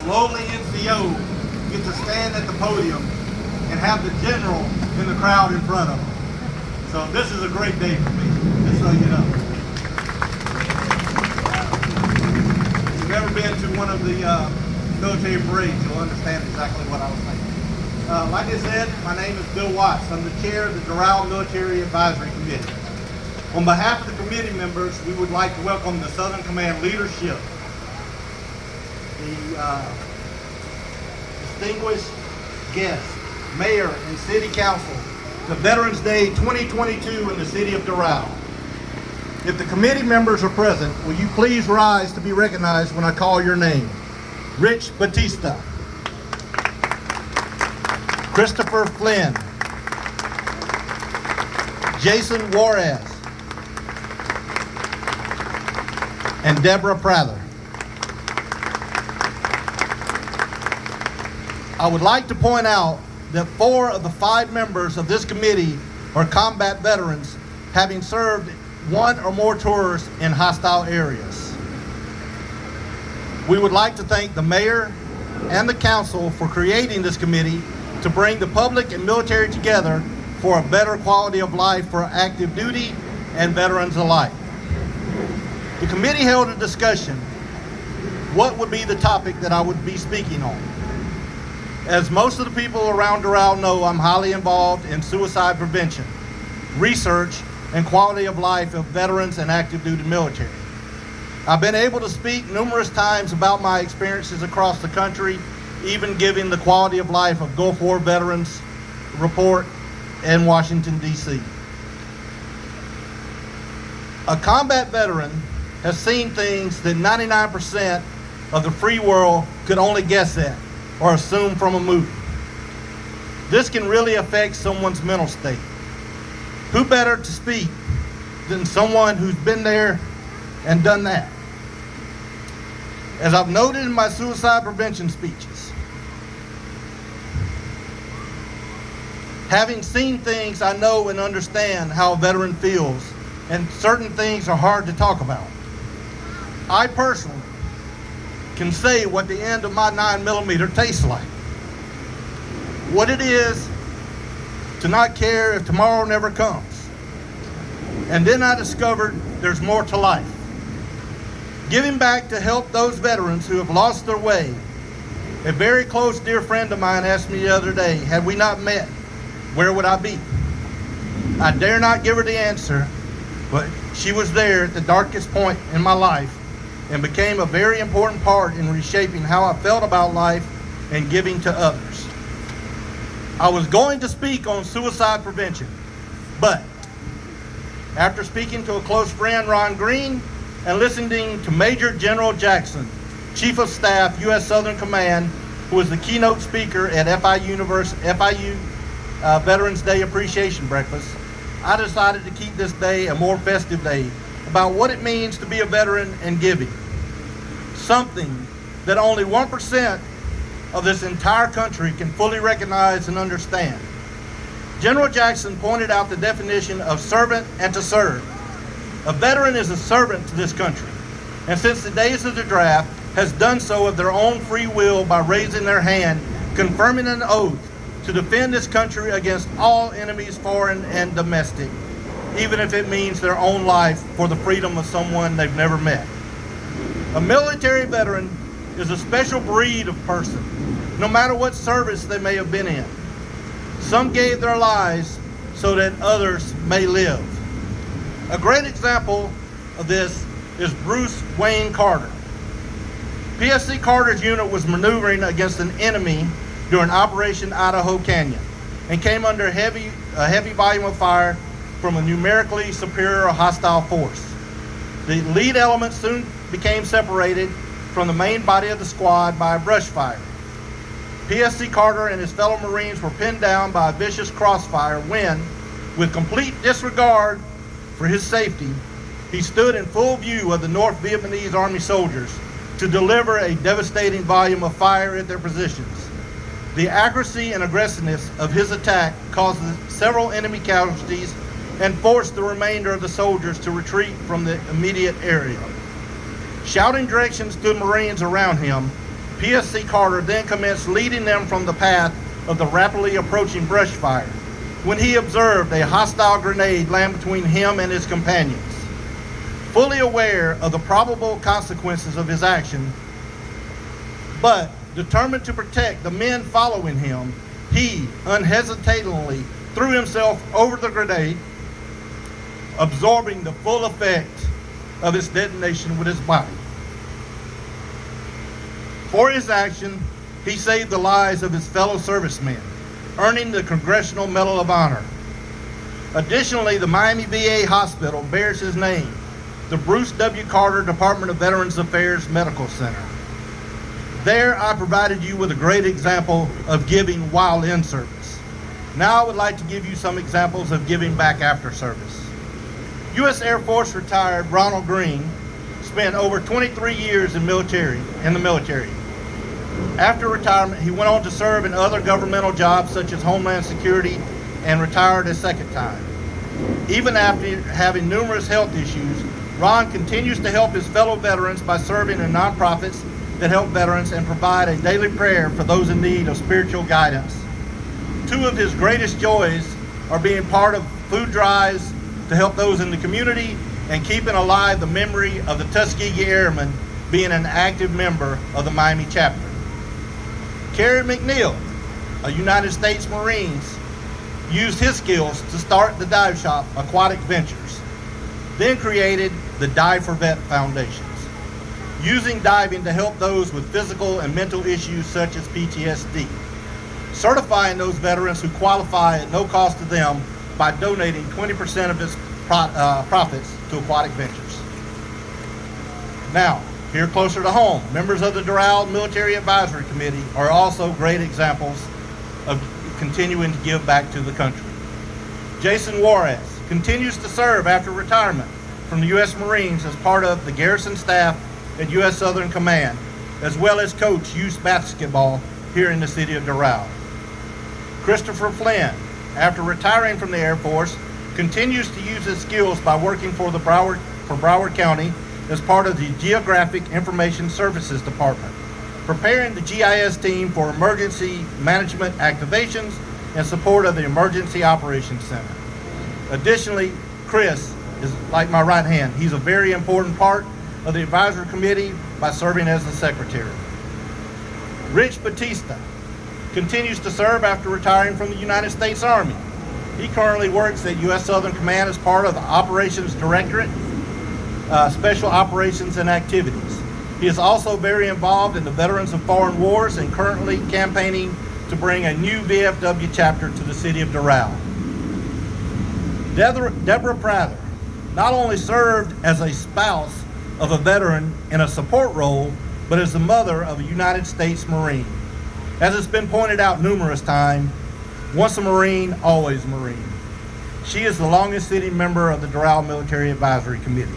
lowly NCO get to stand at the podium and have the general in the crowd in front of him. So this is a great day for me, just so you know. If you've ever been to one of the military parades, you'll understand exactly what I was saying. Like I said, my name is Bill Watts. I'm the chair of the Doral Military Advisory Committee. On behalf of the committee members, we would like to welcome the Southern Command leadership, the distinguished guests, Mayor and City Council, to Veterans Day 2022 in the city of Doral. If the committee members are present, will you please rise to be recognized when I call your name? Rich Batista, Christopher Flynn, Jason Juarez, and Deborah Prather. I would like to point out that 4 of the 5 members of this committee are combat veterans, having served 1 or more tours in hostile areas. We would like to thank the mayor and the council for creating this committee to bring the public and military together for a better quality of life for active duty and veterans alike. The committee held a discussion. What would be the topic that I would be speaking on? As most of the people around Doral know, I'm highly involved in suicide prevention, research, and quality of life of veterans and active duty military. I've been able to speak numerous times about my experiences across the country, even giving the quality of life of Gulf War veterans report in Washington, D.C. A combat veteran has seen things that 99% of the free world could only guess at or assume from a movie. This can really affect someone's mental state. Who better to speak than someone who's been there and done that? As I've noted in my suicide prevention speeches, having seen things, I know and understand how a veteran feels, and certain things are hard to talk about. I personally can say what the end of my 9mm tastes like. What it is to not care if tomorrow never comes. And then I discovered there's more to life. Giving back to help those veterans who have lost their way. A very close dear friend of mine asked me the other day, had we not met, where would I be? I dare not give her the answer, but she was there at the darkest point in my life and became a very important part in reshaping how I felt about life and giving to others. I was going to speak on suicide prevention, but after speaking to a close friend, Ron Green, and listening to Major General Jackson, Chief of Staff, U.S. Southern Command, who was the keynote speaker at FIU Veterans Day Appreciation Breakfast, I decided to keep this day a more festive day about what it means to be a veteran and giving. Something that only 1% of this entire country can fully recognize and understand. General Jackson pointed out the definition of servant and to serve. A veteran is a servant to this country, and since the days of the draft, has done so of their own free will by raising their hand, confirming an oath to defend this country against all enemies, foreign and domestic, even if it means their own life for the freedom of someone they've never met. A military veteran is a special breed of person, no matter what service they may have been in. Some gave their lives so that others may live. A great example of this is Bruce Wayne Carter. PSC Carter's unit was maneuvering against an enemy during Operation Idaho Canyon and came under a heavy volume of fire from a numerically superior hostile force. The lead element soon became separated from the main body of the squad by a brush fire. PSC Carter and his fellow Marines were pinned down by a vicious crossfire when, with complete disregard for his safety, he stood in full view of the North Vietnamese Army soldiers to deliver a devastating volume of fire at their positions. The accuracy and aggressiveness of his attack caused several enemy casualties and forced the remainder of the soldiers to retreat from the immediate area. Shouting directions to the Marines around him, PSC Carter then commenced leading them from the path of the rapidly approaching brush fire when he observed a hostile grenade land between him and his companions. Fully aware of the probable consequences of his action, but determined to protect the men following him, he unhesitatingly threw himself over the grenade, absorbing the full effect of its detonation with his body. For his action, he saved the lives of his fellow servicemen, earning the Congressional Medal of Honor. Additionally, the Miami VA Hospital bears his name, the Bruce W. Carter Department of Veterans Affairs Medical Center. There, I provided you with a great example of giving while in service. Now I would like to give you some examples of giving back after service. U.S. Air Force retired Ronald Green spent over 23 years in the military. After retirement, he went on to serve in other governmental jobs such as Homeland Security and retired a second time. Even after having numerous health issues, Ron continues to help his fellow veterans by serving in nonprofits that help veterans and provide a daily prayer for those in need of spiritual guidance. Two of his greatest joys are being part of food drives to help those in the community and keeping alive the memory of the Tuskegee Airmen, being an active member of the Miami chapter. Kerry McNeil, a United States Marine, used his skills to start the dive shop Aquatic Ventures, then created the Dive for Vet Foundations, using diving to help those with physical and mental issues such as PTSD, certifying those veterans who qualify at no cost to them by donating 20% of his profits to Aquatic Ventures. Now, here closer to home, members of the Doral Military Advisory Committee are also great examples of continuing to give back to the country. Jason Juarez continues to serve after retirement from the U.S. Marines as part of the garrison staff at U.S. Southern Command, as well as coach youth basketball here in the city of Doral. Christopher Flynn, after retiring from the Air Force, continues to use his skills by working for Broward County as part of the Geographic Information Services Department, preparing the GIS team for emergency management activations in support of the Emergency Operations Center. Additionally, Chris is like my right hand. He's a very important part of the advisory committee by serving as the secretary. Rich Batista continues to serve after retiring from the United States Army. He currently works at U.S. Southern Command as part of the Operations Directorate, Special Operations and Activities. He is also very involved in the Veterans of Foreign Wars and currently campaigning to bring a new VFW chapter to the city of Doral. Deborah Prather not only served as a spouse of a veteran in a support role, but as the mother of a United States Marine. As it's been pointed out numerous times, once a Marine, always a Marine. She is the longest sitting member of the Doral Military Advisory Committee.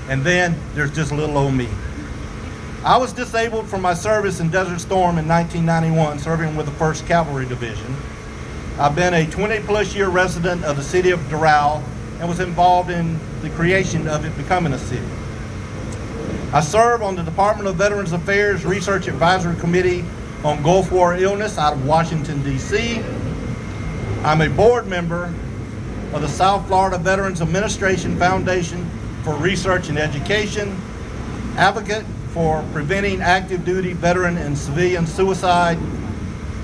And then there's just little old me. I was disabled from my service in Desert Storm in 1991, serving with the 1st Cavalry Division. I've been a 20-plus year resident of the city of Doral and was involved in the creation of it becoming a city. I serve on the Department of Veterans Affairs Research Advisory Committee on Gulf War illness out of Washington, D.C. I'm a board member of the South Florida Veterans Administration Foundation for Research and Education, advocate for preventing active duty veteran and civilian suicide,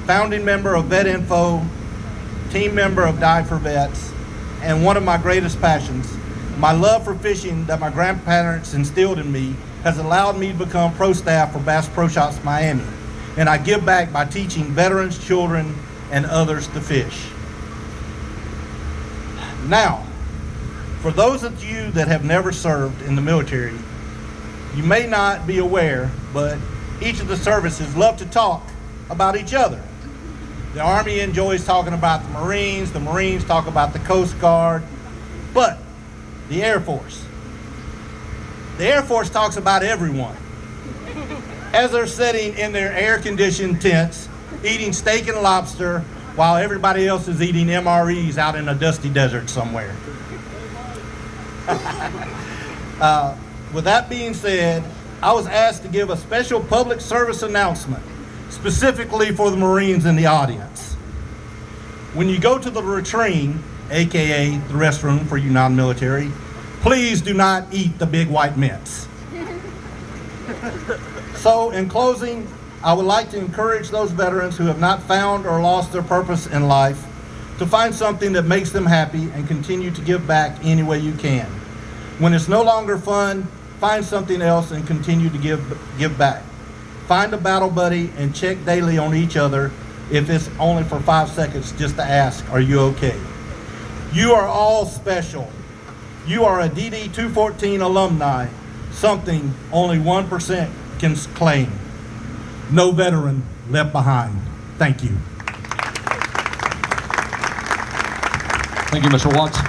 founding member of VetInfo, team member of Dive for Vets, and one of my greatest passions, my love for fishing that my grandparents instilled in me, has allowed me to become pro staff for Bass Pro Shops Miami, and I give back by teaching veterans, children, and others to fish. Now, for those of you that have never served in the military, you may not be aware, but each of the services love to talk about each other. The Army enjoys talking about the Marines talk about the Coast Guard, but the Air Force talks about everyone. As they're sitting in their air-conditioned tents, eating steak and lobster, while everybody else is eating MREs out in a dusty desert somewhere. With that being said, I was asked to give a special public service announcement specifically for the Marines in the audience. When you go to the latrine, AKA the restroom for you non-military, please do not eat the big white mints. So in closing, I would like to encourage those veterans who have not found or lost their purpose in life to find something that makes them happy and continue to give back any way you can. When it's no longer fun, find something else and continue to give back. Find a battle buddy and check daily on each other, if it's only for 5 seconds, just to ask, are you okay? You are all special. You are a DD 214 alumni, something only 1% can claim. No veteran left behind. Thank you. Thank you, Mr. Watts.